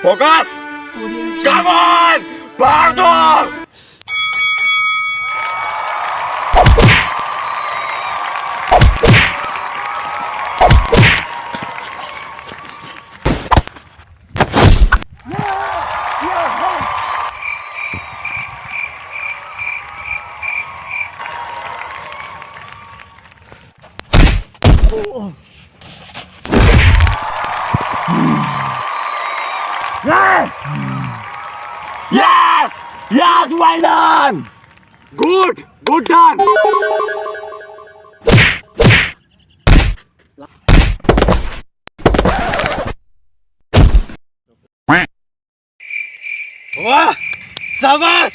Focus! Come on! Pardon! Yes! Yes, well done! Good! Good done! वाह! शाबाश!